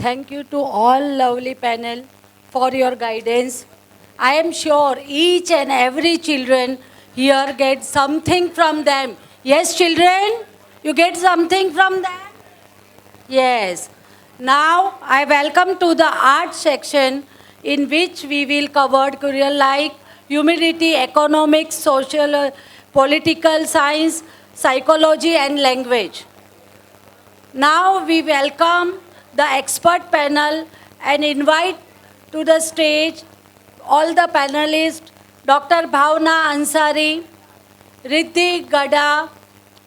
thank you to all lovely panel for your guidance. I am sure each and every children here get something from them. Yes, children, you get something from them? Yes. Now I welcome to the art section in which we will cover career like humanity, economics, social, political science, psychology and language. Now we welcome the expert panel and invite to the stage all the panelists, Dr. Bhavna Ansari, Riddhi Gada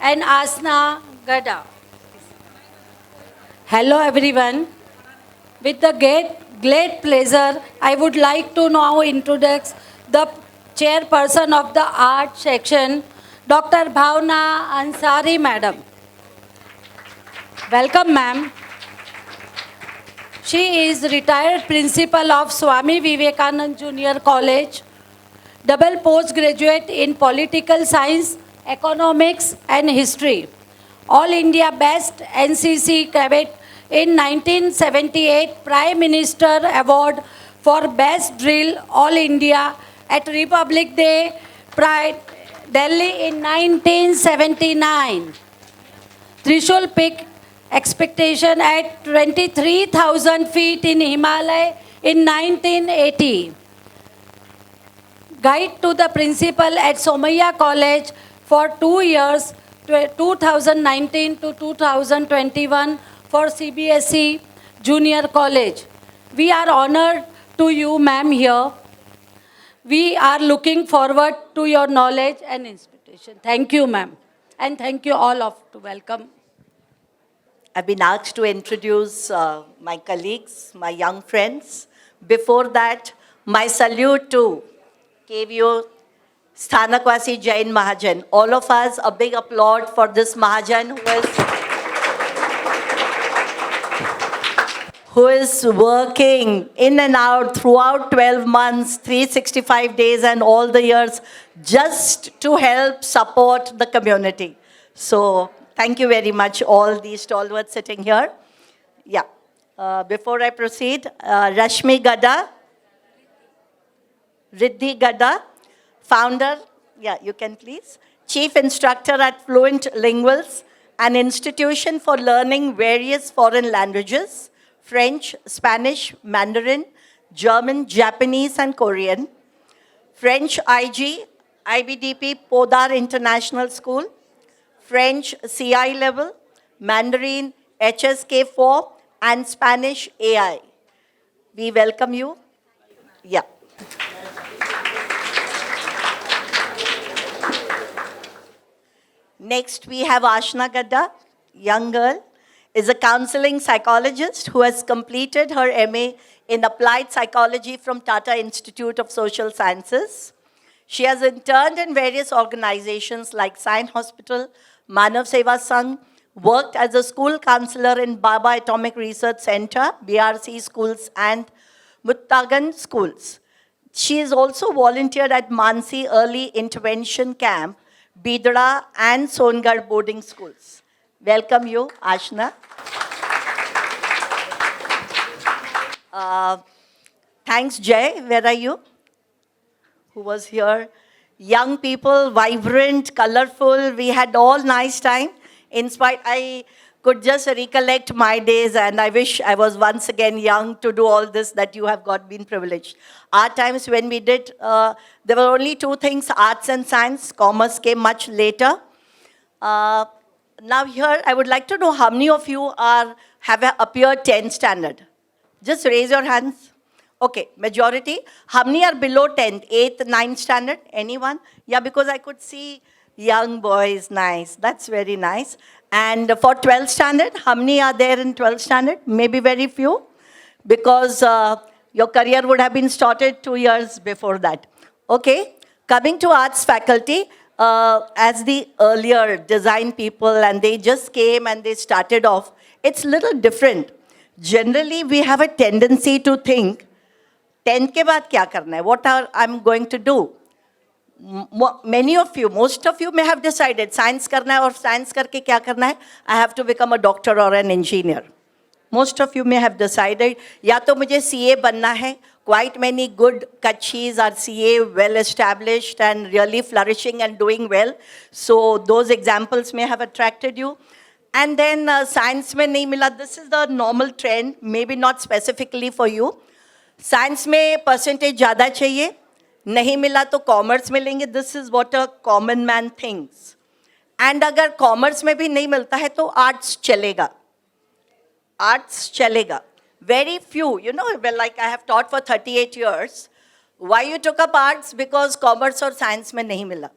and Asna Gada. Hello everyone. With the great pleasure, I would like to now introduce the chairperson of the art section, Dr. Bhavna Ansari Madam. Welcome, ma'am. She is retired principal of Swami Vivekanand Junior College, double postgraduate in political science, economics and history. All India Best NCC Cadet in 1978 Prime Minister Award for Best Drill All India at Republic Day, Pride, Delhi in 1979. Trishul Peak expectation at 23,000 feet in Himalaya in 1980. Guide to the principal at Somaiya College for 2 years, 2019 to 2021 for CBSE Junior College. We are honored to you, ma'am, here. We are looking forward to your knowledge and inspiration. Thank you, ma'am. And thank you all of to welcome. I've been asked to introduce my colleagues, my young friends. Before that, my salute to KVO Sthanakwasi Jain Mahajan. All of us, a big applaud for this Mahajan who is working in and out throughout 12 months, 365 days and all the years just to help support the community. So thank you very much, all these stalwarts sitting here. Yeah. Before I proceed, Rashmi Gada, Riddhi Gada, founder, yeah, you can please, chief instructor at Fluent Linguals, an institution for learning various foreign languages, French, Spanish, Mandarin, German, Japanese, and Korean. French IG, IBDP Podar International School, French CI level, Mandarin HSK4, and Spanish AI. We welcome you. Yeah. Next, we have Ashna Gadda, young girl, is a counseling psychologist who has completed her MA in applied psychology from Tata Institute of Social Sciences. She has interned in various organizations like Sion Hospital, Manav Seva Sangh, worked as a school counselor in Baba Atomic Research Center, BRC schools, and Muttagan schools. She is also volunteered at Mansi Early Intervention Camp, Bidra, and Songarh boarding schools. Welcome you, Ashna. Thanks, Jay. Where are you? Who was here? Young people, vibrant, colorful. We had all nice time. In spite, I could just recollect my days, and I wish I was once again young to do all this that you have been privileged. Our times when we did, there were only two things, arts and science. Commerce came much later. Now here, I would like to know how many of you have appeared 10th standard? Just raise your hands. Okay, majority. How many are below 10th, 8th, 9th standard? Anyone? Yeah, because I could see young boys. Nice. That's very nice. And for 12th standard, how many are there in 12th standard? Maybe very few. Because your career would have been started 2 years before that. Okay. Coming to arts faculty, as the earlier design people, and they just came and they started off, it's a little different. Generally, we have a tendency to think, 10th के बाद क्या करना है? What I'm going to do? Many of you, most of you may have decided, science करना है और science करके क्या करना है? I have to become a doctor or an engineer. Most of you may have decided, या तो मुझे CA बनना है. Quite many good Kachis are CA, well established and really flourishing and doing well. So those examples may have attracted you. And then science में नहीं मिला. This is the normal trend, maybe not specifically for you. Science में percentage ज़्यादा चाहिए. नहीं मिला तो commerce में लेंगे. This is what a common man thinks. And अगर commerce में भी नहीं मिलता है तो arts चलेगा. Arts chalega. Very few, well, like I have taught for 38 years. Why you took up arts? Because commerce or science mein nahi mila.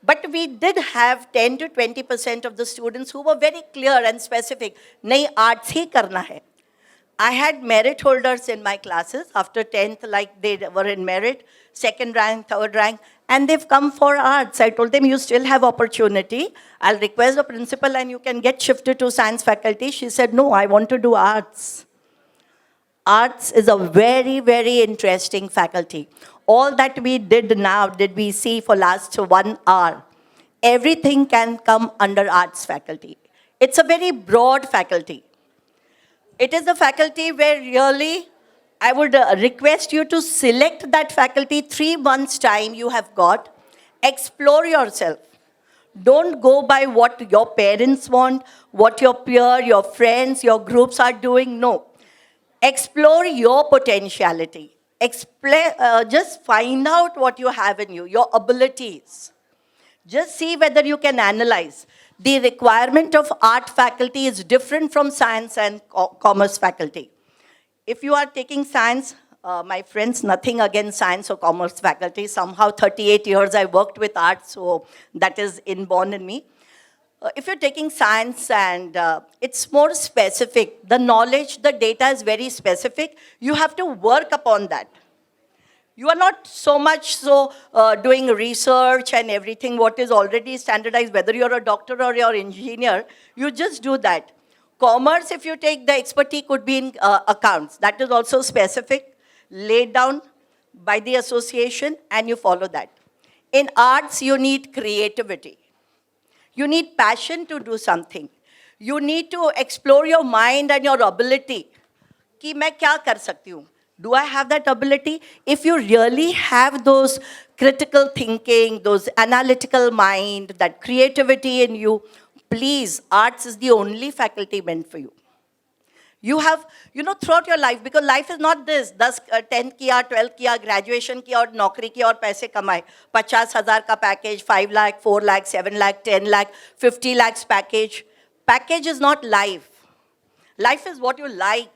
But we did have 10 to 20% of the students who were very clear and specific. Nahi, arts hi karna hai. I had merit holders in my classes after 10th, like they were in merit, second rank, third rank, and they've come for arts. I told them, you still have opportunity. I'll request the principal and you can get shifted to science faculty. She said, no, I want to do arts. Arts is a very, very interesting faculty. All that we did now, did we see for last 1 hour. Everything can come under arts faculty. It's a very broad faculty. It is a faculty where really I would request you to select that faculty 3 months' time you have got. Explore yourself. Don't go by what your parents want, what your peer, your friends, your groups are doing. No. Explore your potentiality. Just find out what you have in you, your abilities. Just see whether you can analyze. The requirement of art faculty is different from science and commerce faculty. If you are taking science, my friends, nothing against science or commerce faculty. Somehow 38 years I worked with art, so that is inborn in me. If you're taking science and it's more specific, the knowledge, the data is very specific, you have to work upon that. You are not so much doing research and everything what is already standardized, whether you're a doctor or you're an engineer, you just do that. Commerce, if you take the expertise, could be in accounts. That is also specific, laid down by the association, and you follow that. In arts, you need creativity. You need passion to do something. You need to explore your mind and your ability. कि मैं क्या कर सकती हूँ? Do I have that ability? If you really have those critical thinking, those analytical mind, that creativity in you, please, arts is the only faculty meant for you. You have, throughout your life, because life is not this, 10th kiya, 12th kiya, graduation kiya, और नौकरी किया और पैसे कमाए. 50,000 का package, 5 lakh, 4 lakh, 7 lakh, 10 lakh, 50 lakhs package. Package is not life. Life is what you like.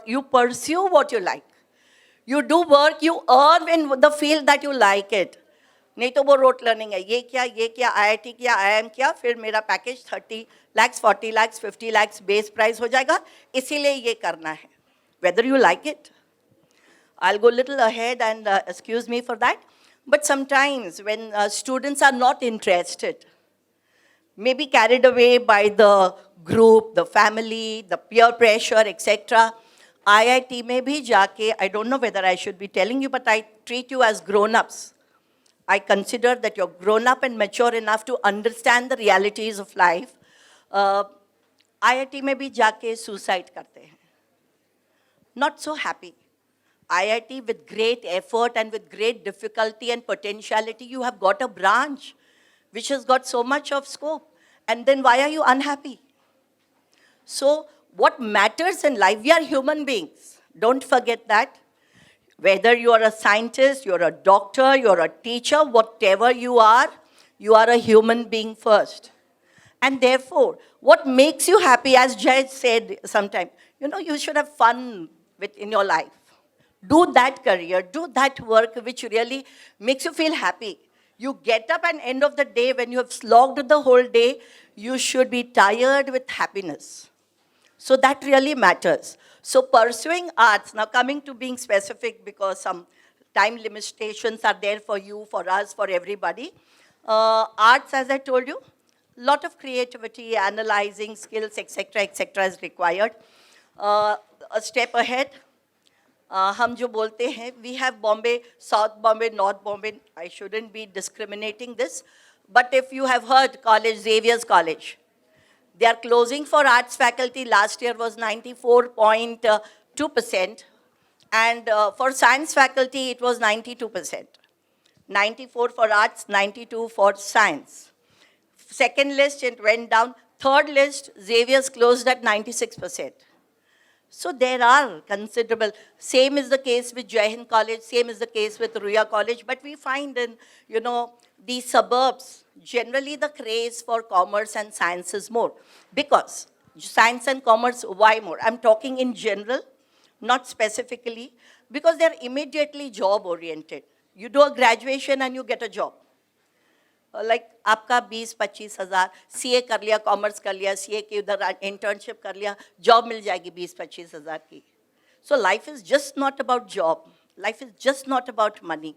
You pursue what you like. You do work, you earn in the field that you like it. नहीं तो वो rote learning है, ये किया, IIT किया, IIM किया, फिर मेरा package 30 lakhs, 40 lakhs, 50 lakhs base price हो जाएगा, इसीलिए ये करना है. Whether you like it. I'll go a little ahead and excuse me for that. But sometimes when students are not interested, maybe carried away by the group, the family, the peer pressure, etc. IIT में भी जाके, I don't know whether I should be telling you, but I treat you as grown-ups. I consider that you're grown up and mature enough to understand the realities of life. IIT में भी जाके suicide करते हैं. Not so happy. IIT with great effort and with great difficulty and potentiality, you have got a branch which has got so much of scope. And then why are you unhappy? So what matters in life, we are human beings. Don't forget that. Whether you are a scientist, you're a doctor, you're a teacher, whatever you are a human being first. And therefore, what makes you happy, as Jay said sometime, you should have fun in your life. Do that career, do that work which really makes you feel happy. You get up and end of the day, when you have slogged the whole day, you should be tired with happiness. So that really matters. So pursuing arts, now coming to being specific because some time limitations are there for you, for us, for everybody. Arts, as I told you, lot of creativity, analyzing skills, etc., is required. A step ahead, हम जो बोलते हैं, we have Bombay, South Bombay, North Bombay. I shouldn't be discriminating this, but if you have heard college, Xavier's College, They are closing for arts faculty. Last year was 94.2%. And for science faculty, it was 92%. 94 for arts, 92 for science. Second list, it went down. Third list, Xavier's closed at 96%. So there are considerable, same is the case with Jai Hind College, same is the case with Ruya College, but we find in, these suburbs, generally the craze for commerce and science is more. Because science and commerce, why more? I'm talking in general, not specifically, because they're immediately job oriented. You do a graduation and you get a job. Like आपका 20-25 हज़ार CA कर लिया, commerce कर लिया, CA की उधर internship कर लिया, जॉब मिल जाएगी 20-25 हज़ार की. So life is just not about job, life is just not about money.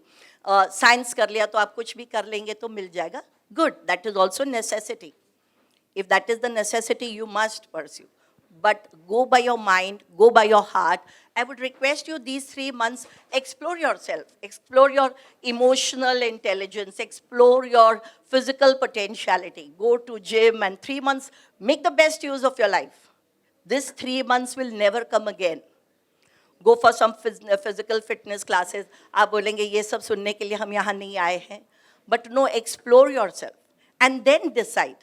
Science कर लिया तो आप कुछ भी कर लेंगे तो मिल जाएगा. Good, that is also necessity. If that is the necessity, you must pursue. But go by your mind, go by your heart. I would request you these 3 months, explore yourself, explore your emotional intelligence, explore your physical potentiality. Go to gym and 3 months, make the best use of your life. These 3 months will never come again. Go for some physical fitness classes. आप बोलेंगे ये सब सुनने के लिए हम यहाँ नहीं आए हैं. But no, explore yourself and then decide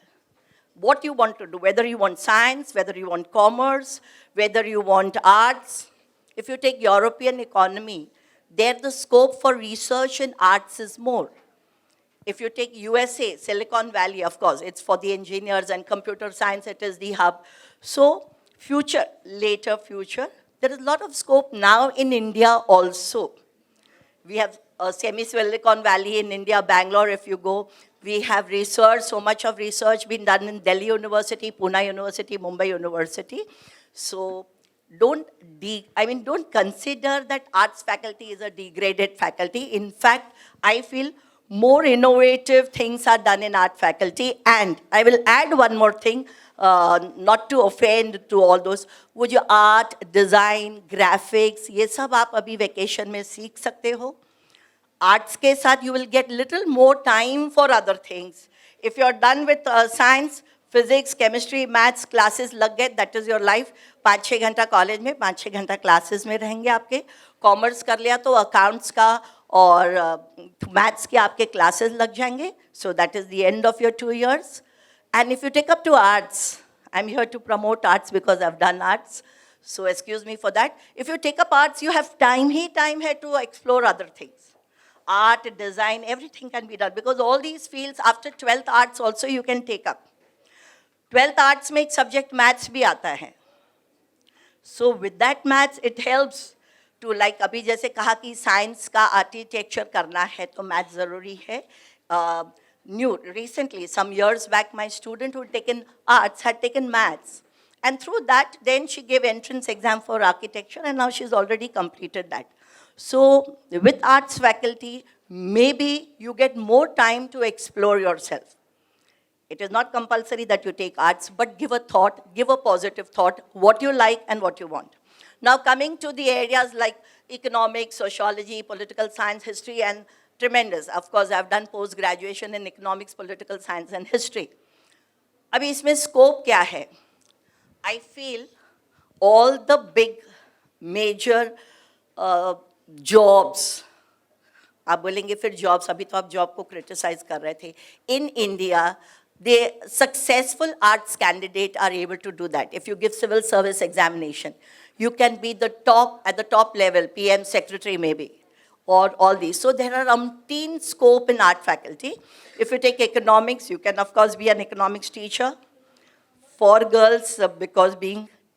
what you want to do, whether you want science, whether you want commerce, whether you want arts. If you take European economy, there the scope for research in arts is more. If you take USA, Silicon Valley, of course, it's for the engineers and computer science, it is the hub. So future, later future, there is a lot of scope now in India also. We have a semi-Silicon Valley in India, Bangalore, if you go. We have research, so much of research being done in Delhi University, Pune University, Mumbai University. So don't consider that arts faculty is a degraded faculty. In fact, I feel more innovative things are done in art faculty. And I will add one more thing, not to offend to all those. वो जो art, design, graphics, ये सब आप अभी vacation में सीख सकते हो. Arts के साथ you will get little more time for other things. If you are done with science, physics, chemistry, maths classes लग गए, that is your life. 5-6 घंटा कॉलेज में, 5-6 घंटा क्लासेस में रहेंगे आपके. कॉमर्स कर लिया तो अकाउंट्स का और मैथ्स के आपके क्लासेस लग जाएंगे. So that is the end of your 2 years. And if you take up to arts, I'm here to promote arts because I've done arts. So excuse me for that. If you take up arts, you have time here to explore other things. Art, design, everything can be done. Because all these fields, after 12th arts also you can take up. 12th arts में एक subject maths भी आता है. So with that maths, it helps to like अभी जैसे कहा कि science का architecture करना है तो maths ज़रूरी है. Recently, some years back, my student who had taken arts had taken maths. And through that, then she gave entrance exam for architecture and now she's already completed that. So with arts faculty, maybe you get more time to explore yourself. It is not compulsory that you take arts, but give a thought, give a positive thought, what you like and what you want. Now coming to the areas like economics, sociology, political science, history, and tremendous. Of course, I've done post-graduation in economics, political science, and history. अभी इसमें scope क्या है? I feel all the big, major jobs, आप बोलेंगे फिर jobs, अभी तो आप job को criticize कर रहे थे. In India, the successful arts candidate are able to do that. If you give civil service examination, you can be the top, at the top level, PM secretary maybe, or all these. So there are umpteen scope in art faculty. If you take economics, you can of course be an economics teacher. For girls, because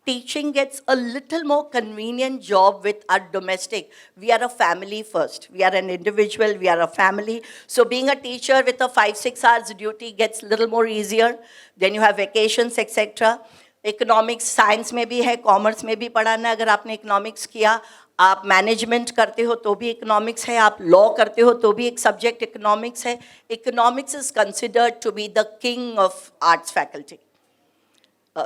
teaching gets a little more convenient job with our domestic. We are a family first. We are an individual, we are a family. So being a teacher with a 5-6 hours duty gets a little more easier. Then you have vacations, etc. Economics, science में भी है, commerce में भी पढ़ाना है. अगर आपने economics किया, आप management करते हो तो भी economics है, आप law करते हो तो भी एक subject economics है. Economics is considered to be the king of arts faculty.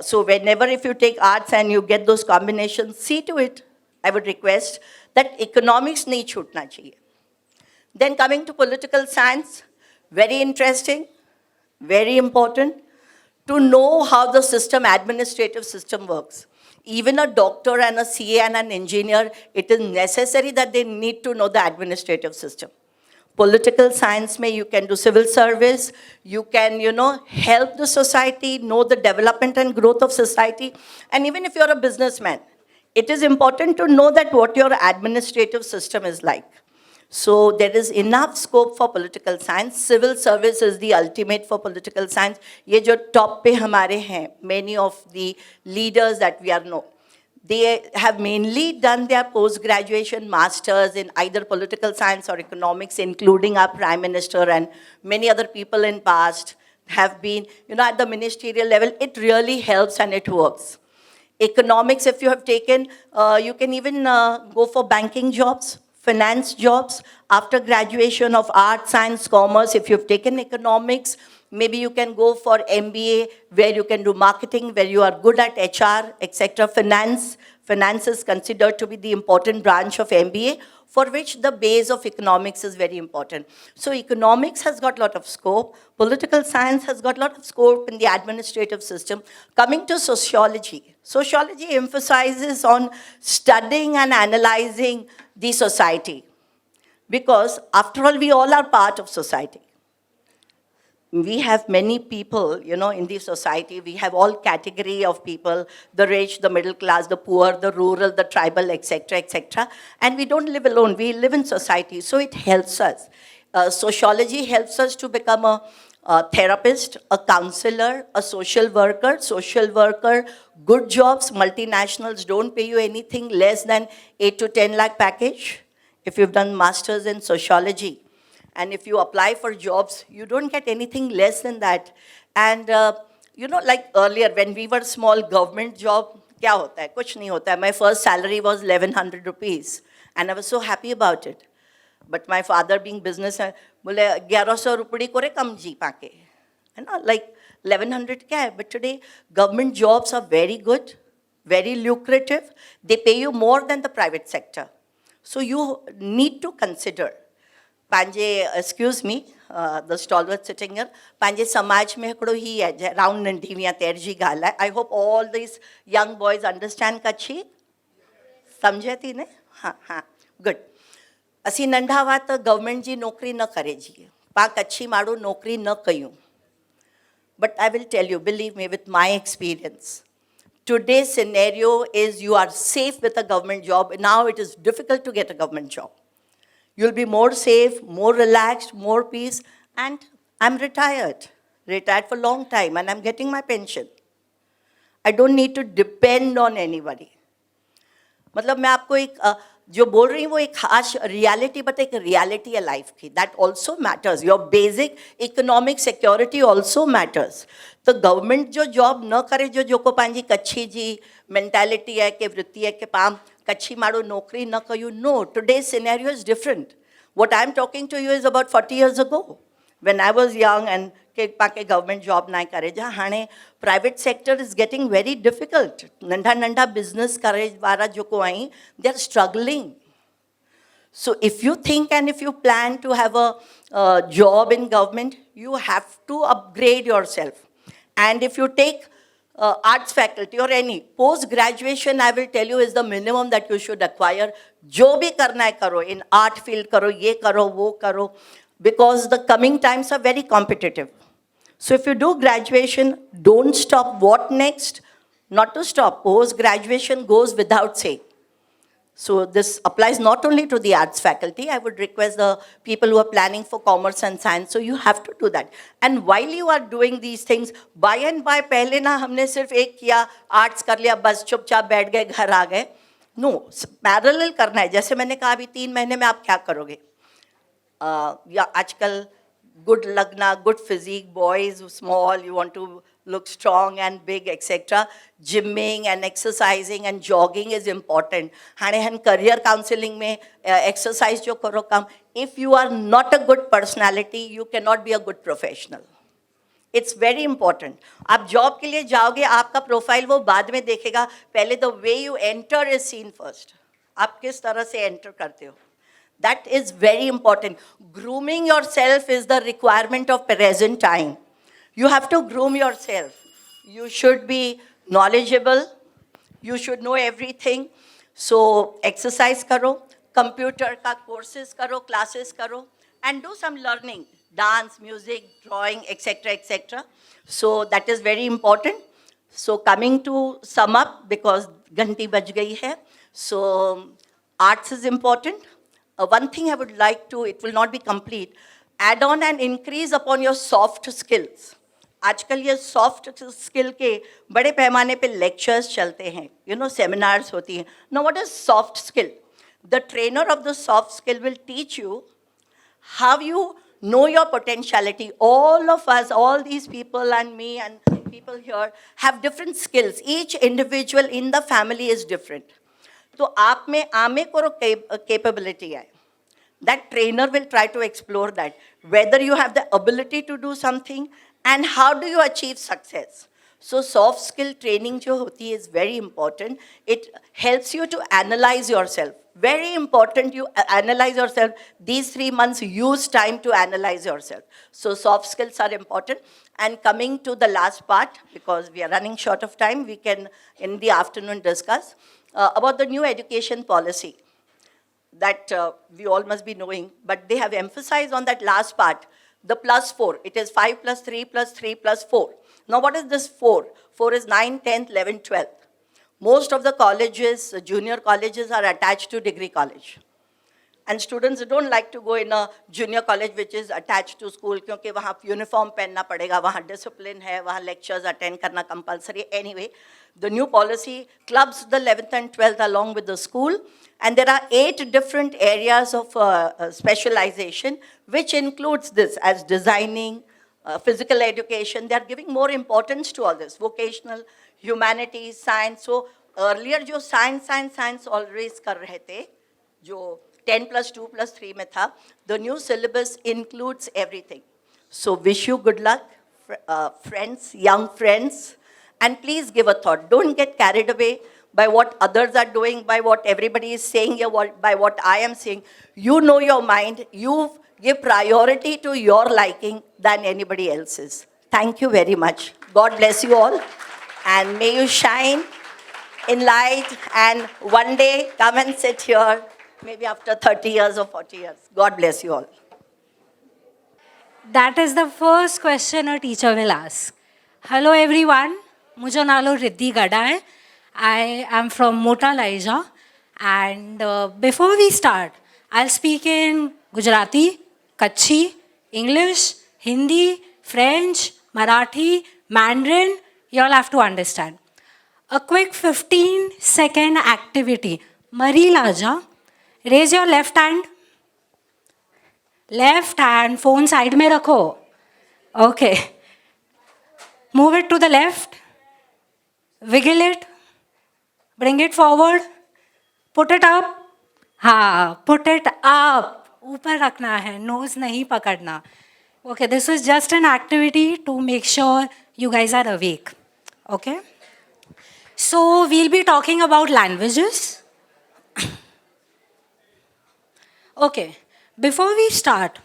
So whenever if you take arts and you get those combinations, see to it, I would request, that economics नहीं छूटना चाहिए. Then coming to political science, very interesting, very important. to know how the system, administrative system works. Even a doctor and a CA and an engineer, it is necessary that they need to know the administrative system. Political science mein you can do civil service, you can, help the society, know the development and growth of society. And even if you're a businessman, it is important to know that what your administrative system is like. So there is enough scope for political science. Civil service is the ultimate for political science. ये जो top पे हमारे हैं, many of the leaders that we are know, they have mainly done their post-graduation masters in either political science or economics, including our Prime Minister and many other people in past have been, at the ministerial level. It really helps and it works. Economics, if you have taken, you can even go for banking jobs, finance jobs. After graduation of arts, science, commerce, if you've taken economics, maybe you can go for MBA, where you can do marketing, where you are good at HR, etc. Finance is considered to be the important branch of MBA, for which the base of economics is very important. So economics has got a lot of scope. Political science has got a lot of scope in the administrative system. Coming to sociology, sociology emphasizes on studying and analyzing the society. Because after all, we all are part of society. We have many people, in the society. We have all category of people, the rich, the middle class, the poor, the rural, the tribal, etc., etc. And we don't live alone. We live in society. So it helps us. Sociology helps us to become a therapist, a counselor, a social worker. Social worker, good jobs, multinationals don't pay you anything less than 8 to 10 lakh package if you've done masters in sociology. And if you apply for jobs, you don't get anything less than that. And, like earlier, when we were small, government job, kya hota hai? Kuch nahi hota hai. My first salary was 1,100 rupees. And I was so happy about it. But my father being businessman, bole 1100 rupee kore kam ji paake. Like 1,100 kya hai? But today, government jobs are very good, very lucrative. They pay you more than the private sector. So you need to consider. Panje, excuse me, the stalwart sitting here, Panje Samaj mein hikdo hi hai, round nandiviya terji gala. I hope all these young boys understand Kachhi. Samjhati ne? Ha, good. Asi nandha wat government ji nokri na kare ji. Pa Kachhi maru nokri na kayu. But I will tell you, believe me, with my experience, today's scenario is you are safe with a government job. Now it is difficult to get a government job. You'll be more safe, more relaxed, more peace. And I'm retired for a long time, and I'm getting my pension. I don't need to depend on anybody. मतलब मैं आपको एक जो बोल रही हूँ वो एक खास reality बट एक reality है life की. That also matters. Your basic economic security also matters. तो government जो job न करे जो को पांजी कच्ची जी mentality है के वृत्ति है के पाम कच्ची मारो नौकरी न कयूं. No, today's scenario is different. What I'm talking to you is about 40 years ago, when I was young and के पाके government job ना करे. जहाँ हाने private sector is getting very difficult. नंढा business करे वाला जो को आई, they are struggling. So if you think and if you plan to have a job in government, you have to upgrade yourself. And if you take arts faculty or any post-graduation, I will tell you, is the minimum that you should acquire. जो भी करना है करो, in art field करो, ये करो, वो करो, because the coming times are very competitive. So if you do graduation, don't stop. What next? Not to stop. Post-graduation goes without saying. So this applies not only to the arts faculty. I would request the people who are planning for commerce and science. So you have to do that. And while you are doing these things, by and by, पहले ना हमने सिर्फ एक किया, arts कर लिया, बस चुपचाप बैठ गए, घर आ गए. No, parallel करना है. जैसे मैंने कहा अभी 3 महीने में आप क्या करोगे? या आजकल good lagna, good physique, boys small, you want to look strong and big, etc. Gymming and exercising and jogging is important. Hane han career counseling mein exercise jo karo kam. If you are not a good personality, you cannot be a good professional. It's very important. आप job के लिए जाओगे, आपका profile वो बाद में देखेगा. पहले the way you enter is seen first. आप किस तरह से enter करते हो. That is very important. Grooming yourself is the requirement of present time. You have to groom yourself. You should be knowledgeable. You should know everything. So exercise karo, computer ka courses karo, classes karo, and do some learning, dance, music, drawing, etc., etc. So that is very important. So coming to sum up, because ganti baj gayi hai, so arts is important. One thing I would like to, it will not be complete, add on and increase upon your soft skills. आजकल ये soft skill के बड़े पैमाने पे lectures चलते हैं, you know, seminars होती हैं. No, what is soft skill? The trainer of the soft skill will teach you how you know your potentiality. All of us, all these people and me and people here have different skills. Each individual in the family is different. तो आप में आमे को capability है. That trainer will try to explore that, whether you have the ability to do something and how do you achieve success. So soft skill training jo hoti is very important. It helps you to analyze yourself. Very important, you analyze yourself. These 3 months, use time to analyze yourself. So soft skills are important. And coming to the last part, because we are running short of time, we can in the afternoon discuss about the new education policy that we all must be knowing, but they have emphasized on that last part, the +4. It is 5 plus 3 plus 3 plus 4. Now what is this 4? 4 is 9, 10th, 11th, 12th. Most of the colleges, junior colleges are attached to degree college. And students don't like to go in a junior college which is attached to school क्योंकि वहाँ uniform पहनना पड़ेगा, वहाँ discipline है, वहाँ lectures attend करना compulsory. Anyway, the new policy clubs the 11th and 12th along with the school, and there are 8 different areas of specialization, which includes this as designing, physical education. They are giving more importance to all this, vocational, humanities, science. So earlier जो science always कर रहे थे, जो 10 plus 2 plus 3 में था, the new syllabus includes everything. So wish you good luck, friends, young friends, and please give a thought. Don't get carried away by what others are doing, by what everybody is saying here, by what I am saying. You know your mind. You give priority to your liking than anybody else's. Thank you very much. God bless you all, and may you shine in light, and one day come and sit here, maybe after 30 years or 40 years. God bless you all. That is the first question a teacher will ask. Hello everyone, मुझो नालो रिद्धि गड़ा है. I am from Mota Laija, and before we start, I'll speak in Gujarati, Kutchi, English, Hindi, French, Marathi, Mandarin. You all have to understand. A quick 15-second activity. Mari Laja, raise your left hand. Left hand, phone side mein rakho. Okay. Move it to the left. Wiggle it. Bring it forward. Put it up. हाँ, put it up. ऊपर रखना है, nose नहीं पकड़ना. Okay, this is just an activity to make sure you guys are awake. Okay? So we'll be talking about languages. Okay, before we start,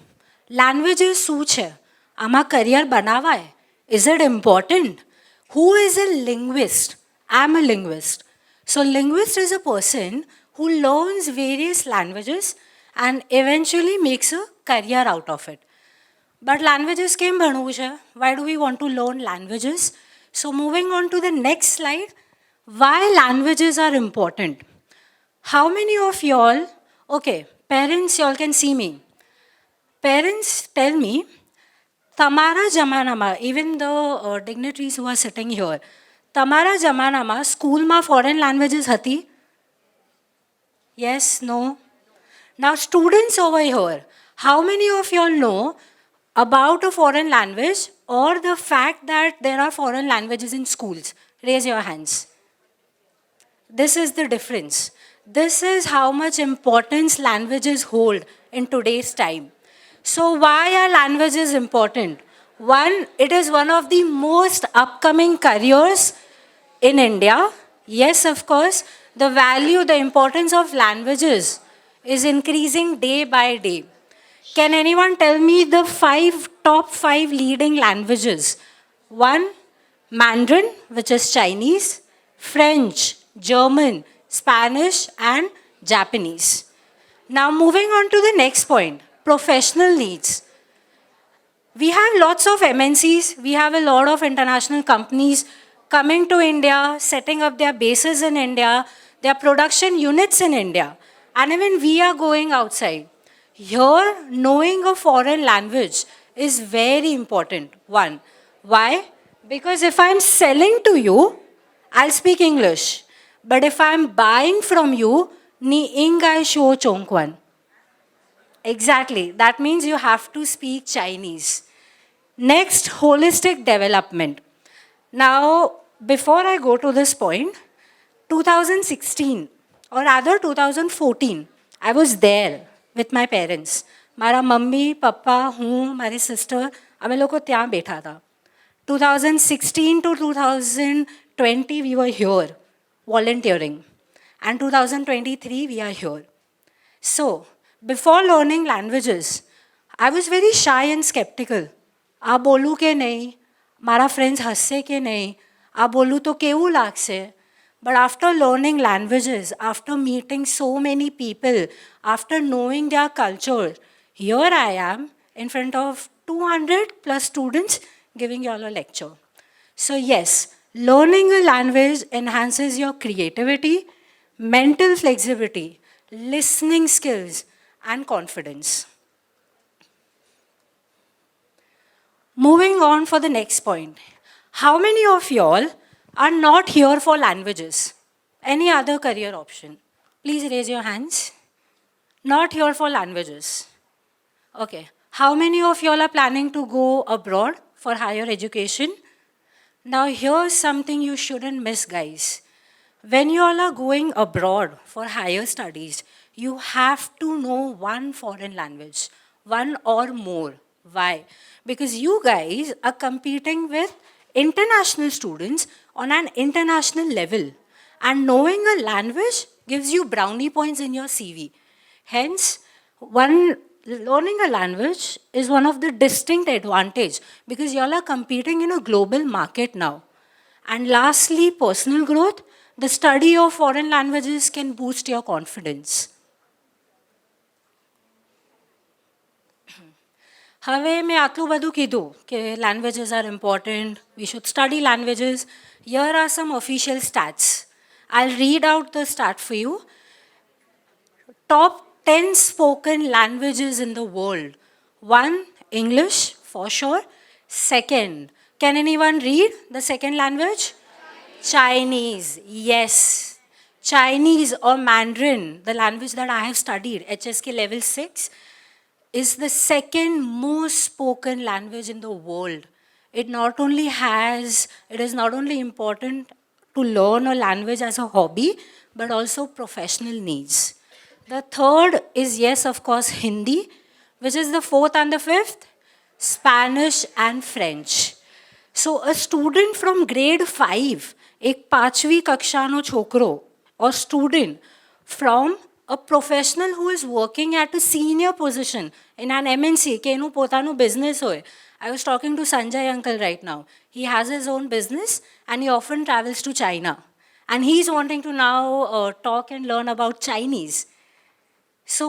languages શું છે? આમાં career બનાવાય? Is it important? Who is a linguist? I'm a linguist. So linguist is a person who learns various languages and eventually makes a career out of it. But languages કેમ ભણવું છે? Why do we want to learn languages? So moving on to the next slide, why languages are important. How many of y'all, okay, parents, y'all can see me. Parents tell me, તમારા જમાનામાં, even the dignitaries who are sitting here, તમારા જમાનામાં સ્કૂલમાં foreign languages હતી? Yes, no? Now students over here, how many of y'all know about a foreign language or the fact that there are foreign languages in schools? Raise your hands. This is the difference. This is how much importance languages hold in today's time. So why are languages important? One, it is one of the most upcoming careers in India. Yes, of course, the value, the importance of languages is increasing day by day. Can anyone tell me the top five leading languages? 1, Mandarin, which is Chinese, French, German, Spanish, and Japanese. Now, moving on to the next point, professional needs. We have lots of MNCs, we have a lot of international companies coming to India, setting up their bases in India, their production units in India, and even we are going outside. Here, knowing a foreign language is very important. One, why? Because if I'm selling to you, I'll speak English. But if I'm buying from you, ni ingai sho chongkwan. Exactly. That means you have to speak Chinese. Next, holistic development. Now, before I go to this point, 2016, or rather 2014, I was there with my parents. मारा mummy papa हूँ हमारी sister हमें लोग को ત્યાં बैठा था 2016 to 2020 we were here volunteering and 2023 we are here. So, before learning languages, I was very shy and skeptical. આ બોલું કે નહીં મારા ફ્રેન્ડ્સ હસશે કે નહીં આ બોલું તો કેવું લાગશે but after learning languages, after meeting so many people, after knowing their culture, here I am in front of 200 plus students giving you all a lecture. So yes, learning a language enhances your creativity, mental flexibility, listening skills, and confidence. Moving on for the next point. How many of y'all are not here for languages? Any other career option? Please raise your hands. Not here for languages. Okay. How many of y'all are planning to go abroad for higher education? Now here's something you shouldn't miss, guys. When you all are going abroad for higher studies, you have to know one foreign language, one or more. Why? Because you guys are competing with international students on an international level. And knowing a language gives you brownie points in your CV. Hence, learning a language is one of the distinct advantage because you all are competing in a global market now. And lastly, personal growth. The study of foreign languages can boost your confidence. હવે મેં આટલું બધું કીધું કે languages are important, we should study languages. Here are some official stats. I'll read out the stat for you. Top 10 spoken languages in the world. 1, English, for sure. Second, can anyone read the second language? Chinese, yes. Chinese or Mandarin, the language that I have studied, HSK level 6, is the second most spoken language in the world. It is not only important to learn a language as a hobby, but also professional needs. The third is, yes, of course, Hindi, which is the fourth and the fifth, Spanish and French. So a student from grade 5, एक पांचवी कक्षाનો છોકરો or student from a professional who is working at a senior position in an MNC, કે એનું પોતાનું business હોય. I was talking to Sanjay uncle right now. He has his own business and he often travels to China. And he's wanting to now talk and learn about Chinese. So,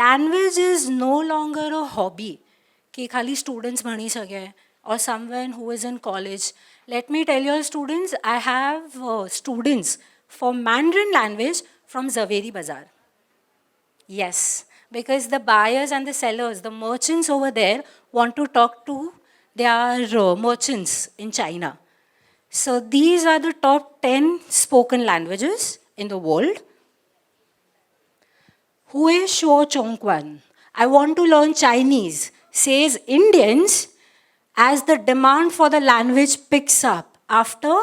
language is no longer a hobby कि खाली students भणी सके or someone who is in college. Let me tell you students, I have students for Mandarin language from Zaveri Bazaar. Yes, because the buyers and the sellers, the merchants over there want to talk to their merchants in China. So these are the top 10 spoken languages in the world. Hui Shuo Chongquan, I want to learn Chinese, says Indians as the demand for the language picks up after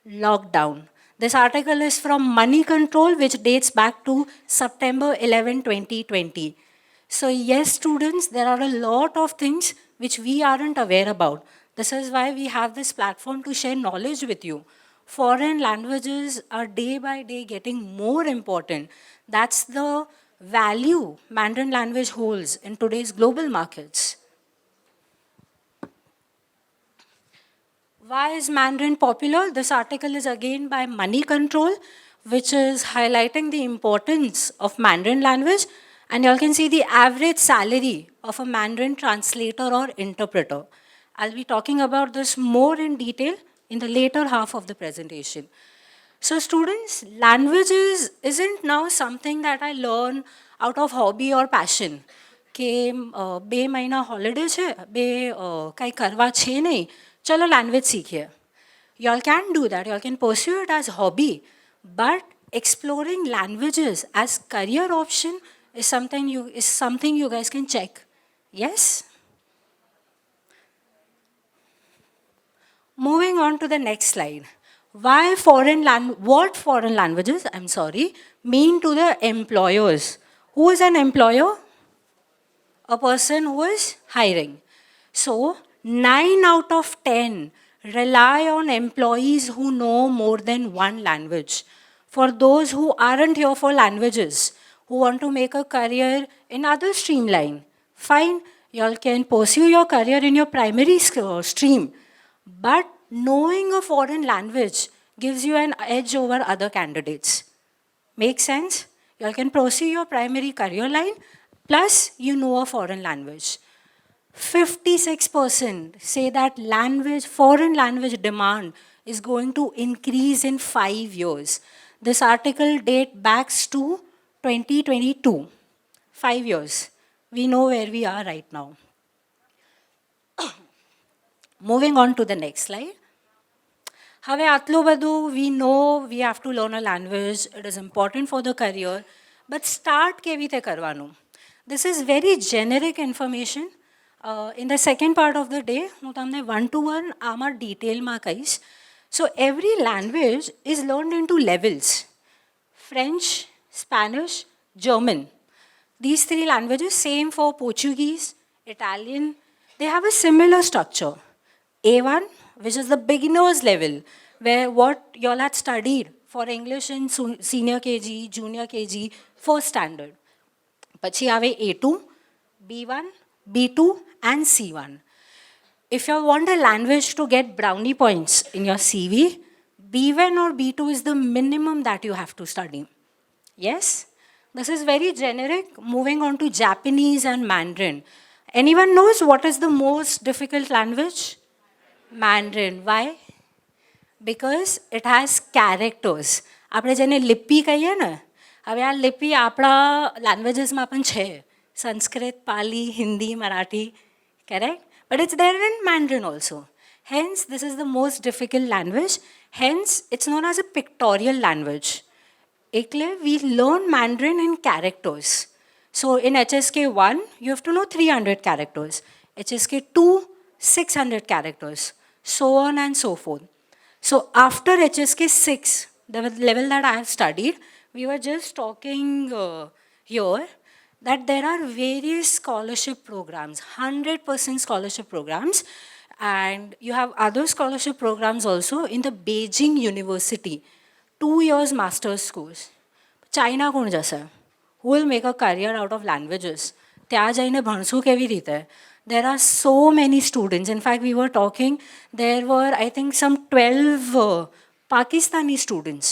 lockdown. This article is from Money Control, which dates back to September 11, 2020. So yes, students, there are a lot of things which we aren't aware about. This is why we have this platform to share knowledge with you. Foreign languages are day by day getting more important. That's the value Mandarin language holds in today's global markets. Why is Mandarin popular? This article is again by Money Control, which is highlighting the importance of Mandarin language. And you all can see the average salary of a Mandarin translator or interpreter. I'll be talking about this more in detail in the later half of the presentation. So students, languages isn't now something that I learn out of hobby or passion. કે બે મહિના holiday છે બે કંઈ કરવા છે નહીં ચલો લેંગ્વેજ શીખીએ. You all can do that. You all can pursue it as hobby. But exploring languages as career option is something you guys can check. Yes? Moving on to the next slide. What foreign languages, mean to the employers? Who is an employer? A person who is hiring. So, 9 out of 10 rely on employees who know more than one language. For those who aren't here for languages, who want to make a career in other streamline, fine, you all can pursue your career in your primary stream. But knowing a foreign language gives you an edge over other candidates. Make sense? You all can pursue your primary career line, plus you know a foreign language. 56% say that foreign language demand is going to increase in 5 years. This article dates back to 2022. 5 years. We know where we are right now. Moving on to the next slide. હવે આટલું બધું we know we have to learn a language, it is important for the career, but start કેવી રીતે કરવાનું? This is very generic information. In the second part of the day, હું તમને one-to-one આમાં ડિટેલમાં કહીશ. So every language is learned into levels. French, Spanish, German. These 3 languages, same for Portuguese, Italian, they have a similar structure. A1, which is the beginner's level, where what you all had studied for English in senior KG, junior KG, first standard. પછી આવે A2, B1, B2 and C1. If you want a language to get brownie points in your CV, B1 or B2 is the minimum that you have to study. Yes? This is very generic. Moving on to Japanese and Mandarin. Anyone knows what is the most difficult language? Mandarin. Why? Because it has characters. આપણે જેને લિપિ કહીએ ને, હવે આ લિપિ આપણા લેંગ્વેજીસમાં પણ છે. સંસ્કૃત, પાલી, Hindi, Marathi, correct? But it's there in Mandarin also. Hence, this is the most difficult language. Hence, it's known as a pictorial language. Ekle, we learn Mandarin in characters. So in HSK 1, you have to know 300 characters. HSK 2, 600 characters. So on and so forth. So after HSK 6, the level that I have studied, we were just talking here that there are various scholarship programs, 100% scholarship programs, and you have other scholarship programs also in the Beijing University, 2 years master's course. China કોણ જશે? Who will make a career out of languages? ત્યાં જઈને ભણશું કેવી રીતે? There are so many students. In fact, we were talking, there were, I think, some 12 Pakistani students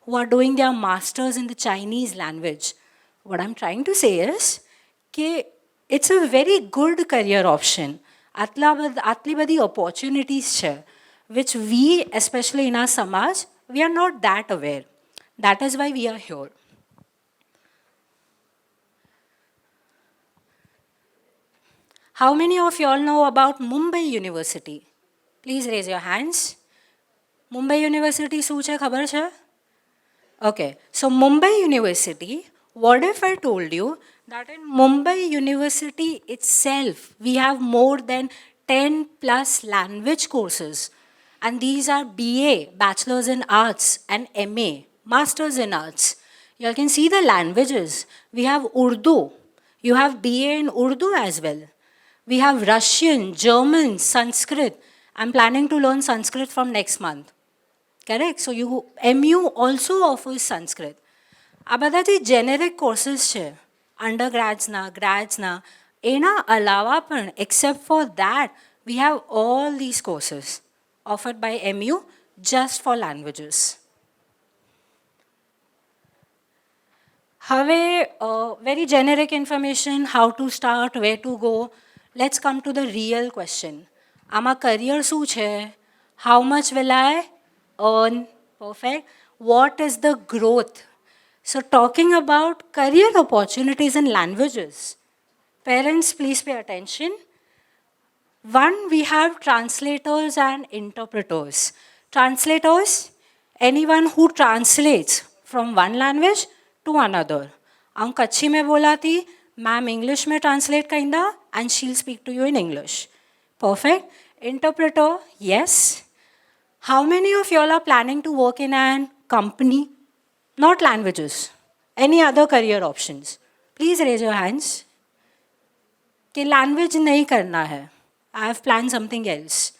who are doing their masters in the Chinese language. What I'm trying to say is that it's a very good career option. આટલી બધી opportunities છે, which we, especially in our samaj, we are not that aware. That is why we are here. How many of you all know about Mumbai University? Please raise your hands. Mumbai University શું છે ખબર છે? Okay, so Mumbai University, what if I told you that in Mumbai University itself, we have more than 10 plus language courses. And these are BA, Bachelor's in Arts, and MA, Master's in Arts. You all can see the languages. We have Urdu. You have BA in Urdu as well. We have Russian, German, Sanskrit. I'm planning to learn Sanskrit from next month. Correct? So MU also offers Sanskrit. આ બધા જે generic courses છે અંડરગ્રેડ્સના ગ્રેડ્સના એના અલાવા પણ except for that we have all these courses offered by MU just for languages. હવે very generic information, how to start, where to go. Let's come to the real question. આમાં career શું છે? How much will I earn? Perfect. What is the growth? So talking about career opportunities in languages. Parents, please pay attention. One, we have translators and interpreters. Translators, anyone who translates from one language to another. हम कच्छी में बोला थी, ma'am English में translate करेंदा and she'll speak to you in English. Perfect. Interpreter, yes. How many of y'all are planning to work in an company? Not languages. Any other career options? Please raise your hands. कि language नहीं करना है. I have planned something else.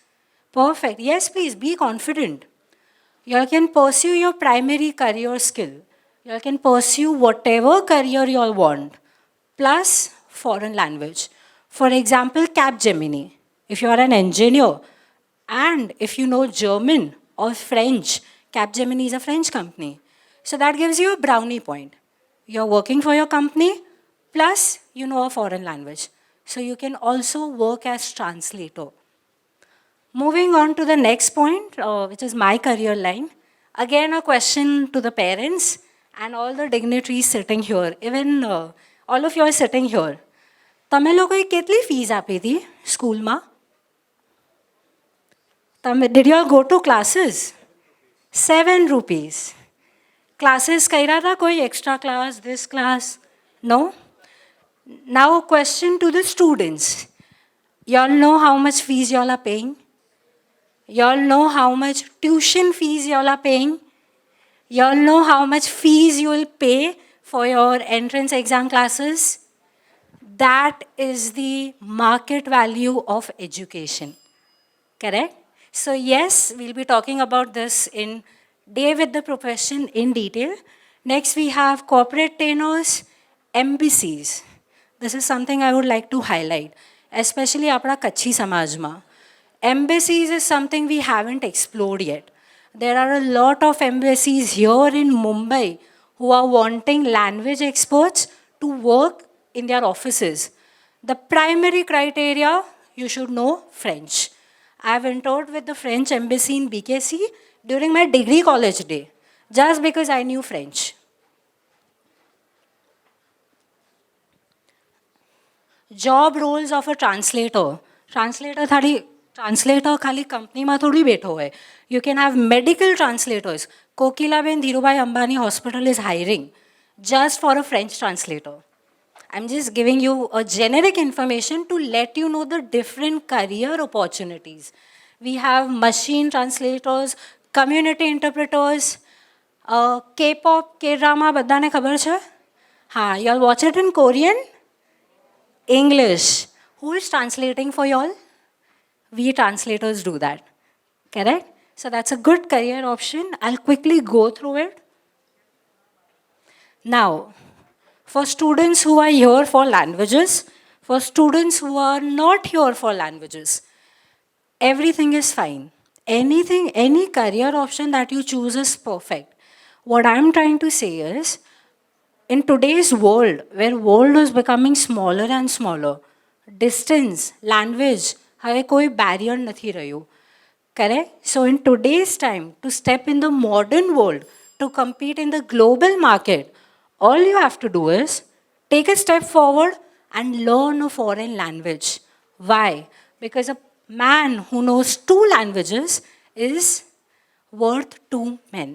Perfect. Yes, please be confident. You can pursue your primary career skill. You can pursue whatever career you all want, plus foreign language. For example, Capgemini. If you are an engineer and if you know German or French, Capgemini is a French company. So that gives you a brownie point. You're working for your company, plus you know a foreign language. So you can also work as translator. Moving on to the next point, which is my career line. Again, a question to the parents and all the dignitaries sitting here. Even all of you are sitting here. તમે લોકોએ કેટલી fees આપી હતી સ્કૂલમાં? Did you all go to classes? 7 rupees. Classes કર્યા હતા કોઈ extra class, this class? No? Now question to the students. Y'all know how much fees y'all are paying? Y'all know how much tuition fees y'all are paying? Y'all know how much fees you will pay for your entrance exam classes? That is the market value of education. Correct? So yes, we'll be talking about this in Day with the Profession in detail. Next we have corporate trainers, embassies. This is something I would like to highlight, especially apna Kachhi Samajma. Embassies is something we haven't explored yet. There are a lot of embassies here in Mumbai who are wanting language experts to work in their offices. The primary criteria, you should know French. I have interned with the French embassy in BKC during my degree college day, just because I knew French. Job roles of a translator. Translator ખાલી કંપનીમાં થોડી બેઠો હોય. You can have medical translators. Kokilaben Dhirubhai Ambani Hospital is hiring just for a French translator. I'm just giving you a generic information to let you know the different career opportunities. We have machine translators, community interpreters, K-pop, K-drama, બધાને ખબર છે? હા, y'all watch it in Korean? English. Who is translating for y'all? We translators do that. Correct? So that's a good career option. I'll quickly go through it. Now, for students who are here for languages, for students who are not here for languages, everything is fine. Anything, any career option that you choose is perfect. What I'm trying to say is, in today's world, where world is becoming smaller and smaller, distance, language, હવે કોઈ barrier નથી રહ્યું. Correct? So in today's time, to step in the modern world, to compete in the global market, all you have to do is take a step forward and learn a foreign language. Why? Because a man who knows 2 languages is worth 2 men.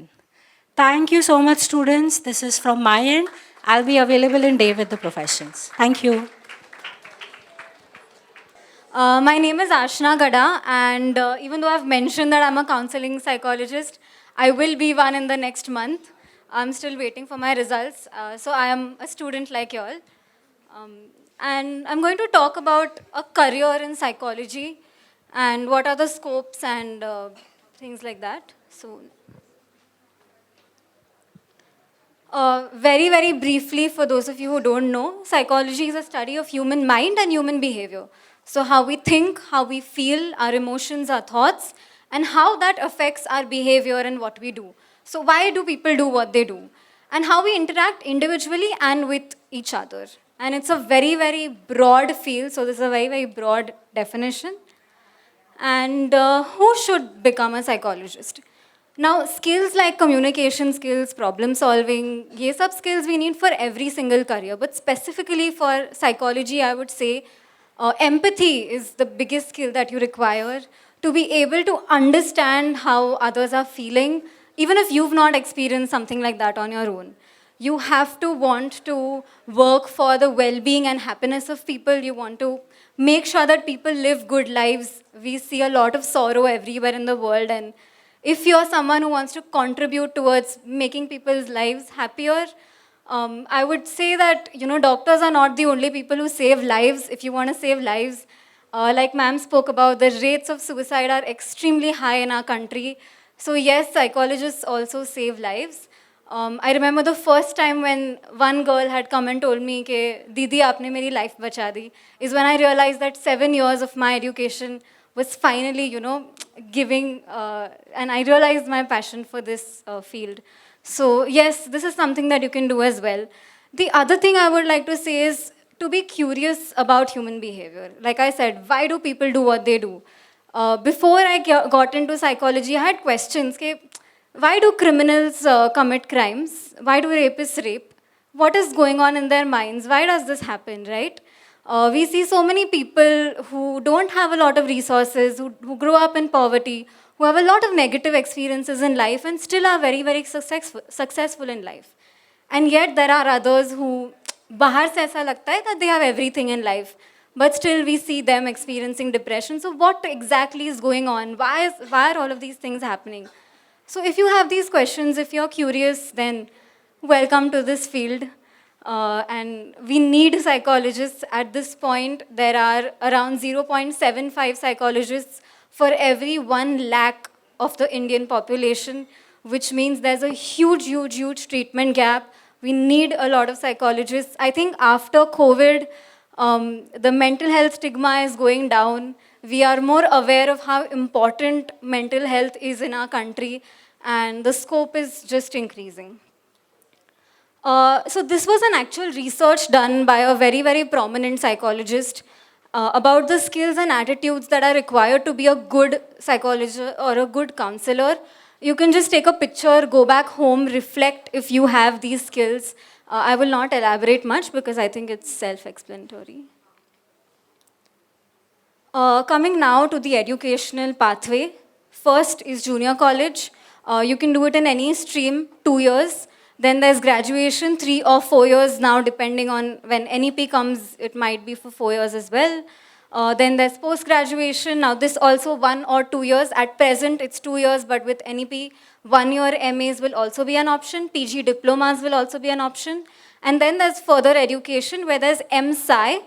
Thank you so much, students. This is from my end. I'll be available in Day with the Professions. Thank you. My name is Ashna Gada, and even though I've mentioned that I'm a counseling psychologist, I will be one in the next month. I'm still waiting for my results. So I am a student like you all. And I'm going to talk about a career in psychology and what are the scopes and things like that. So very, very briefly, for those of you who don't know, psychology is a study of human mind and human behavior. So how we think, how we feel, our emotions, our thoughts, and how that affects our behavior and what we do. So, why do people do what they do? And how we interact individually and with each other. And it's a very, very broad field, so this is a very, very broad definition. And who should become a psychologist? Now, skills like communication skills, problem solving, ये सब skills we need for every single career. But specifically for psychology, I would say empathy is the biggest skill that you require to be able to understand how others are feeling, even if you've not experienced something like that on your own. You have to want to work for the well-being and happiness of people. You want to make sure that people live good lives. We see a lot of sorrow everywhere in the world, and if you're someone who wants to contribute towards making people's lives happier, I would say that, doctors are not the only people who save lives. If you want to save lives, like ma'am spoke about, the rates of suicide are extremely high in our country. So yes, psychologists also save lives. I remember the first time when one girl had come and told me that Didi, aapne meri life bacha di, is when I realized that 7 years of my education was finally, giving, and I realized my passion for this field. So yes, this is something that you can do as well. The other thing I would like to say is to be curious about human behavior. Like I said, why do people do what they do? Before I got into psychology, I had questions. Why do criminals commit crimes? Why do rapists rape? What is going on in their minds? Why does this happen, right? We see so many people who don't have a lot of resources, who grow up in poverty, who have a lot of negative experiences in life and still are very, very successful in life. And yet there are others who, bahar se aisa lagta hai that they have everything in life, but still we see them experiencing depression. So what exactly is going on? Why are all of these things happening? So if you have these questions, if you're curious, then welcome to this field. And we need psychologists. At this point, there are around 0.75 psychologists for every 1 lakh of the Indian population, which means there's a huge, huge, huge treatment gap. We need a lot of psychologists. I think after COVID, the mental health stigma is going down. We are more aware of how important mental health is in our country, and the scope is just increasing. So this was an actual research done by a very, very prominent psychologist about the skills and attitudes that are required to be a good psychologist or a good counselor. You can just take a picture, go back home, reflect if you have these skills. I will not elaborate much because I think it's self-explanatory. Coming now to the educational pathway. First is junior college. You can do it in any stream, 2 years. Then there's graduation, 3 or 4 years now, depending on when NEP comes, it might be for 4 years as well. Then there's post-graduation. Now this also 1 or 2 years. At present, it's 2 years, but with NEP, 1-year MAs will also be an option. PG diplomas will also be an option. And then there's further education where there's MSci,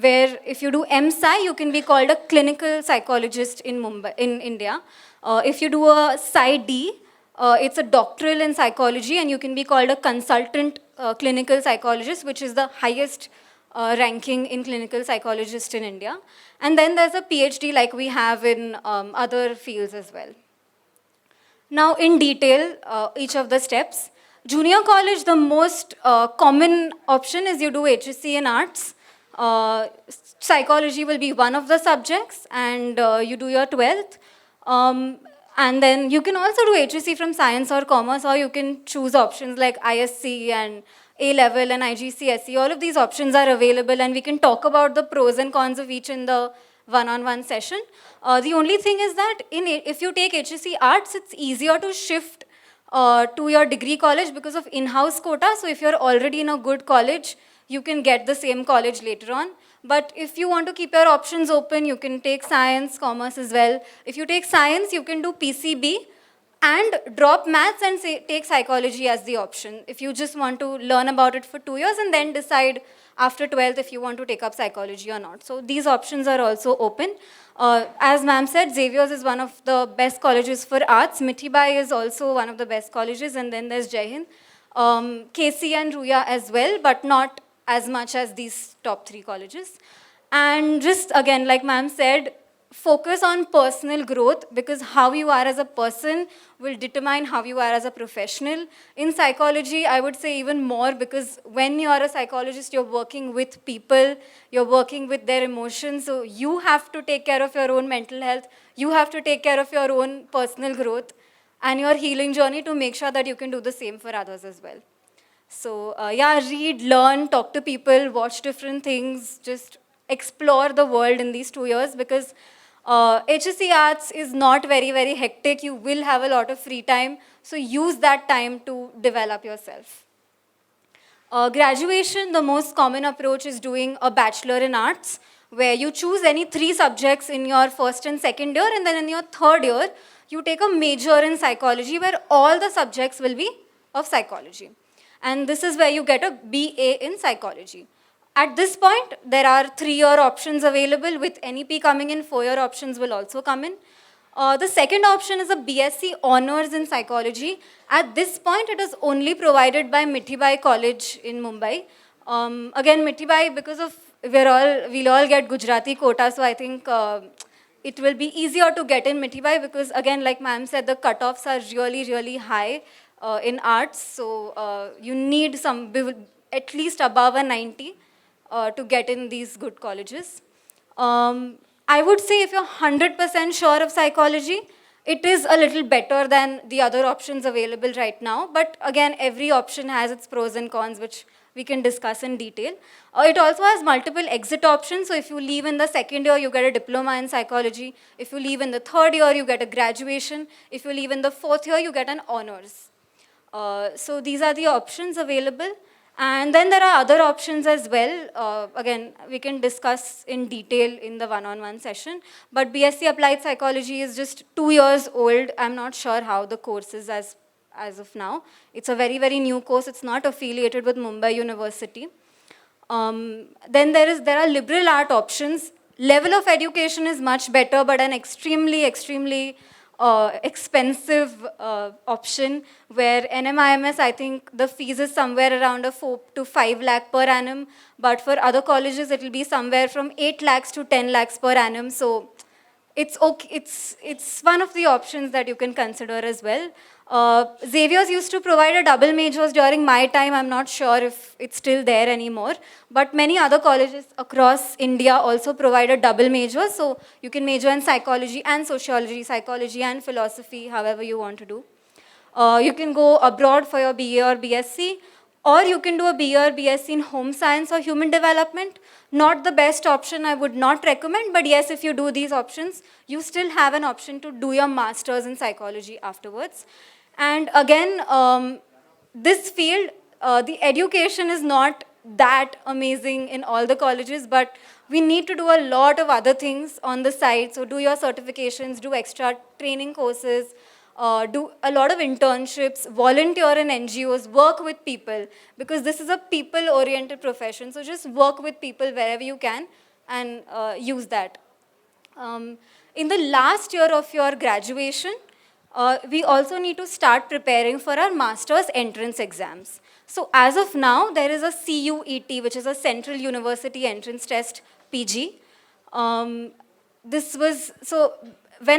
where if you do MSci, you can be called a clinical psychologist in India. If you do a Sci-D, it's a doctoral in psychology, and you can be called a consultant clinical psychologist, which is the highest ranking in clinical psychologist in India. And then there's a PhD like we have in other fields as well. Now in detail, each of the steps. Junior college, the most common option is you do HSC in arts. Psychology will be one of the subjects, and you do your 12th. And then you can also do HSC from science or commerce, or you can choose options like ISC and A-level and IGCSE. All of these options are available, and we can talk about the pros and cons of each in the one-on-one session. The only thing is that if you take HSC arts, it's easier to shift to your degree college because of in-house quota. So if you're already in a good college, you can get the same college later on. But if you want to keep your options open, you can take science, commerce as well. If you take science, you can do PCB and drop maths and take psychology as the option. If you just want to learn about it for 2 years and then decide after 12th if you want to take up psychology or not. So these options are also open. As ma'am said, Xavier's is one of the best colleges for arts. Mithibai is also one of the best colleges, and then there's Jai Hind. KC and Ruya as well, but not as much as these top 3 colleges. And just again, like ma'am said, focus on personal growth, because how you are as a person will determine how you are as a professional. In psychology, I would say even more, because when you are a psychologist, you're working with people, you're working with their emotions, so you have to take care of your own mental health, you have to take care of your own personal growth and your healing journey to make sure that you can do the same for others as well. So yeah, read, learn, talk to people, watch different things, just explore the world in these 2 years, because HSC Arts is not very, very hectic. You will have a lot of free time. So use that time to develop yourself. Graduation, the most common approach is doing a Bachelor in Arts, where you choose any 3 subjects in your first and second year, and then in your third year, you take a major in psychology, where all the subjects will be of psychology. And this is where you get a BA in psychology. At this point, there are 3-year options available. With NEP coming in, 4-year options will also come in. The second option is a BSc Honours in Psychology. At this point, it is only provided by Mithibai College in Mumbai. Again, Mithibai, because of we'll all get Gujarati quota, so I think it will be easier to get in Mithibai, because again, like ma'am said, the cutoffs are really, really high in arts. So you need at least above a 90 to get in these good colleges. I would say if you're 100% sure of psychology, it is a little better than the other options available right now. But again, every option has its pros and cons, which we can discuss in detail. It also has multiple exit options. So if you leave in the second year, you get a diploma in psychology. If you leave in the third year, you get a graduation. If you leave in the fourth year, you get an honors. So these are the options available. And then there are other options as well. Again, we can discuss in detail in the one-on-one session. But BSc Applied Psychology is just 2 years old. I'm not sure how the course is as of now. It's a very, very new course. It's not affiliated with Mumbai University. Then there are liberal art options. Level of education is much better, but an extremely, extremely expensive option, where NMIMS, I think the fees is somewhere around a 4 to 5 lakh per annum, but for other colleges it will be somewhere from 8 lakhs to 10 lakhs per annum. So it's okay. It's one of the options that you can consider as well. Xavier's used to provide a double majors during my time. I'm not sure if it's still there anymore. But many other colleges across India also provide a double major. So you can major in psychology and sociology, psychology and philosophy, however you want to do. You can go abroad for your BA or BSc, or you can do a BA or BSc in home science or human development. Not the best option, I would not recommend, but yes, if you do these options, you still have an option to do your master's in psychology afterwards. And again, this field, the education is not that amazing in all the colleges, but we need to do a lot of other things on the side. So do your certifications, do extra training courses, do a lot of internships, volunteer in NGOs, work with people, because this is a people-oriented profession. So just work with people wherever you can and use that. In the last year of your graduation, we also need to start preparing for our master's entrance exams. So as of now, there is a CUET, which is a Central University Entrance Test, PG. When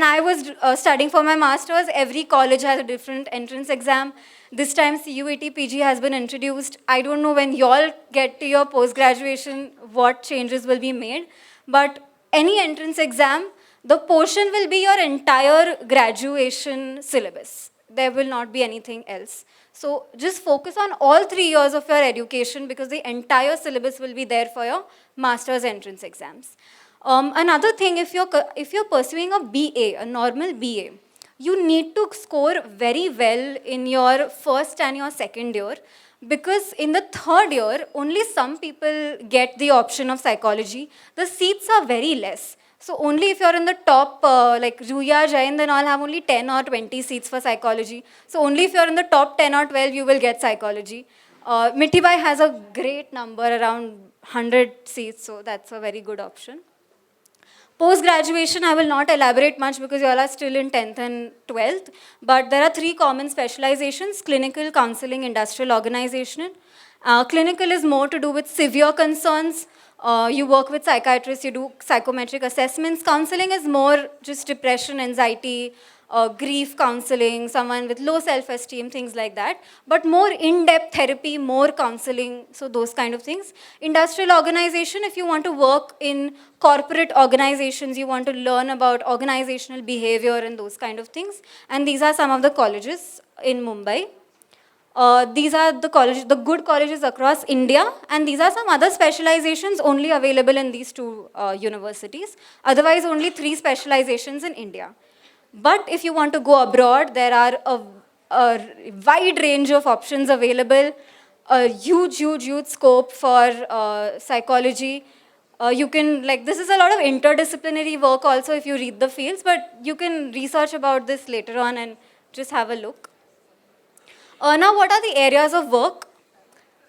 I was studying for my master's, every college has a different entrance exam. This time CUET PG has been introduced. I don't know when you all get to your post-graduation what changes will be made. But any entrance exam, the portion will be your entire graduation syllabus. There will not be anything else. So just focus on all 3 years of your education, because the entire syllabus will be there for your master's entrance exams. Another thing, if you're pursuing a BA, a normal BA, you need to score very well in your first and your second year, because in the third year, only some people get the option of psychology. The seats are very less. So only if you're in the top, like Ruya, Jain, then all have only 10 or 20 seats for psychology. So only if you're in the top 10 or 12, you will get psychology. Mithibai has a great number, around 100 seats, so that's a very good option. Post-graduation, I will not elaborate much because you all are still in 10th and 12th, but there are 3 common specializations: clinical, counseling, industrial, organizational. Clinical is more to do with severe concerns. You work with psychiatrists, you do psychometric assessments. Counseling is more just depression, anxiety, grief counseling, someone with low self-esteem, things like that. But more in-depth therapy, more counseling, so those kind of things. Industrial organization, if you want to work in corporate organizations, you want to learn about organizational behavior and those kind of things. And these are some of the colleges in Mumbai. These are the colleges, the good colleges across India, and these are some other specializations only available in these two universities. Otherwise, only 3 specializations in India. But if you want to go abroad, there are a wide range of options available, a huge scope for psychology. You can, like, this is a lot of interdisciplinary work also if you read the fields, but you can research about this later on and just have a look. Now, what are the areas of work?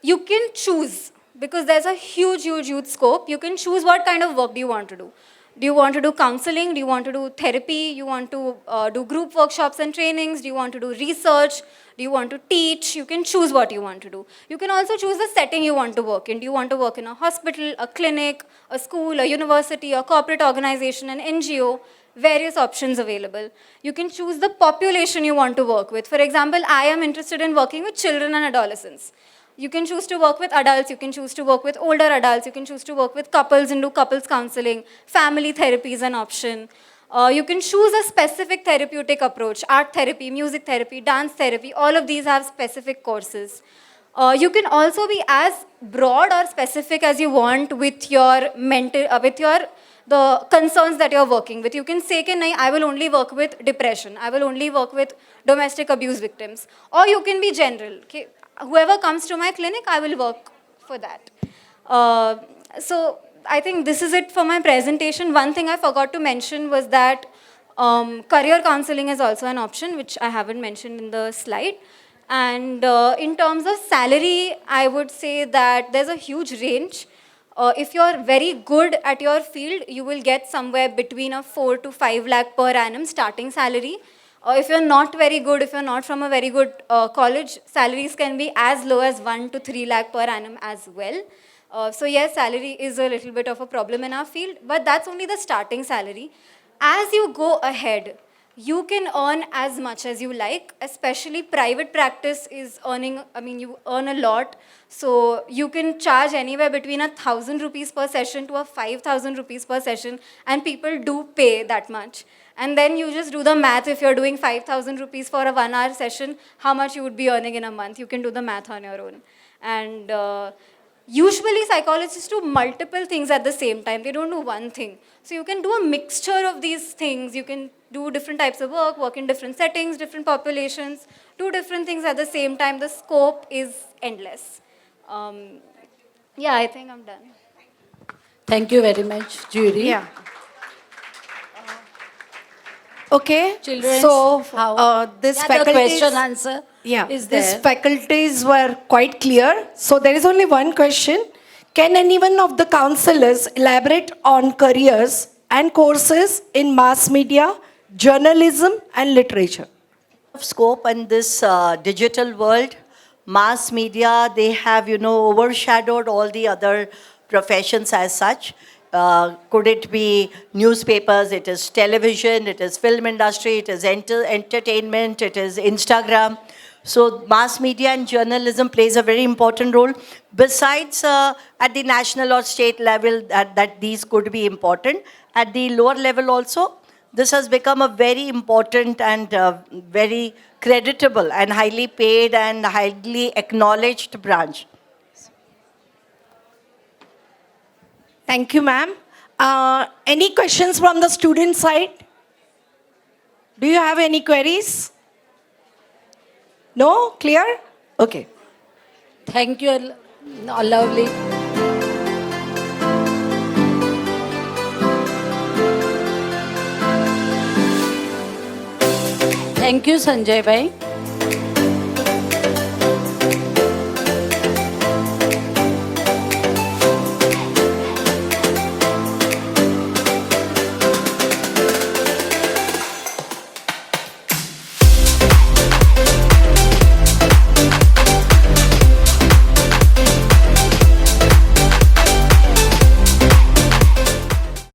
You can choose, because there's a huge scope. You can choose what kind of work do you want to do. Do you want to do counseling? Do you want to do therapy? You want to do group workshops and trainings? Do you want to do research? Do you want to teach? You can choose what you want to do. You can also choose the setting you want to work in. Do you want to work in a hospital, a clinic, a school, a university, a corporate organization, an NGO? Various options available. You can choose the population you want to work with. For example, I am interested in working with children and adolescents. You can choose to work with adults, you can choose to work with older adults, you can choose to work with couples and do couples counseling. Family therapy is an option. You can choose a specific therapeutic approach, art therapy, music therapy, dance therapy, all of these have specific courses. You can also be as broad or specific as you want with your the concerns that you're working with. You can say, I will only work with depression. I will only work with domestic abuse victims. Or you can be general. Okay? Whoever comes to my clinic, I will work for that. So I think this is it for my presentation. One thing I forgot to mention was that career counseling is also an option, which I haven't mentioned in the slide. And in terms of salary, I would say that there's a huge range. If you're very good at your field, you will get somewhere between a 4 to 5 lakh per annum starting salary. If you're not very good, if you're not from a very good college, salaries can be as low as 1 to 3 lakh per annum as well. So yes, salary is a little bit of a problem in our field, but that's only the starting salary. As you go ahead, you can earn as much as you like, especially private practice is earning, you earn a lot. So you can charge anywhere between 1,000 rupees per session to 5,000 rupees per session, and people do pay that much. And then you just do the math. If you're doing 5,000 rupees for a 1-hour session, how much you would be earning in a month? You can do the math on your own. And usually psychologists do multiple things at the same time. They don't do one thing. So you can do a mixture of these things. You can do different types of work in different settings, different populations, do different things at the same time. The scope is endless. Yeah, I think I'm done. Thank you very much, jury. Yeah. Okay. Children, So how? this Yeah, the faculties. question answer is These there. faculties were quite clear. So there is only one question. Can anyone of the counselors elaborate on careers and courses in mass media, journalism, and literature? Of scope in this digital world, mass media, they have, overshadowed all the other professions as such. Could it be newspapers, it is television, it is film industry, it is entertainment, it is Instagram. So mass media and journalism plays a very important role. Besides at the national or state level that these could be important, at the lower level also, this has become a very important and very creditable and highly paid and highly acknowledged branch. Thank you, ma'am. Any questions from the student side? Do you have any queries? No? Clear? Okay. Thank you, lovely. Thank you, Sanjay bhai.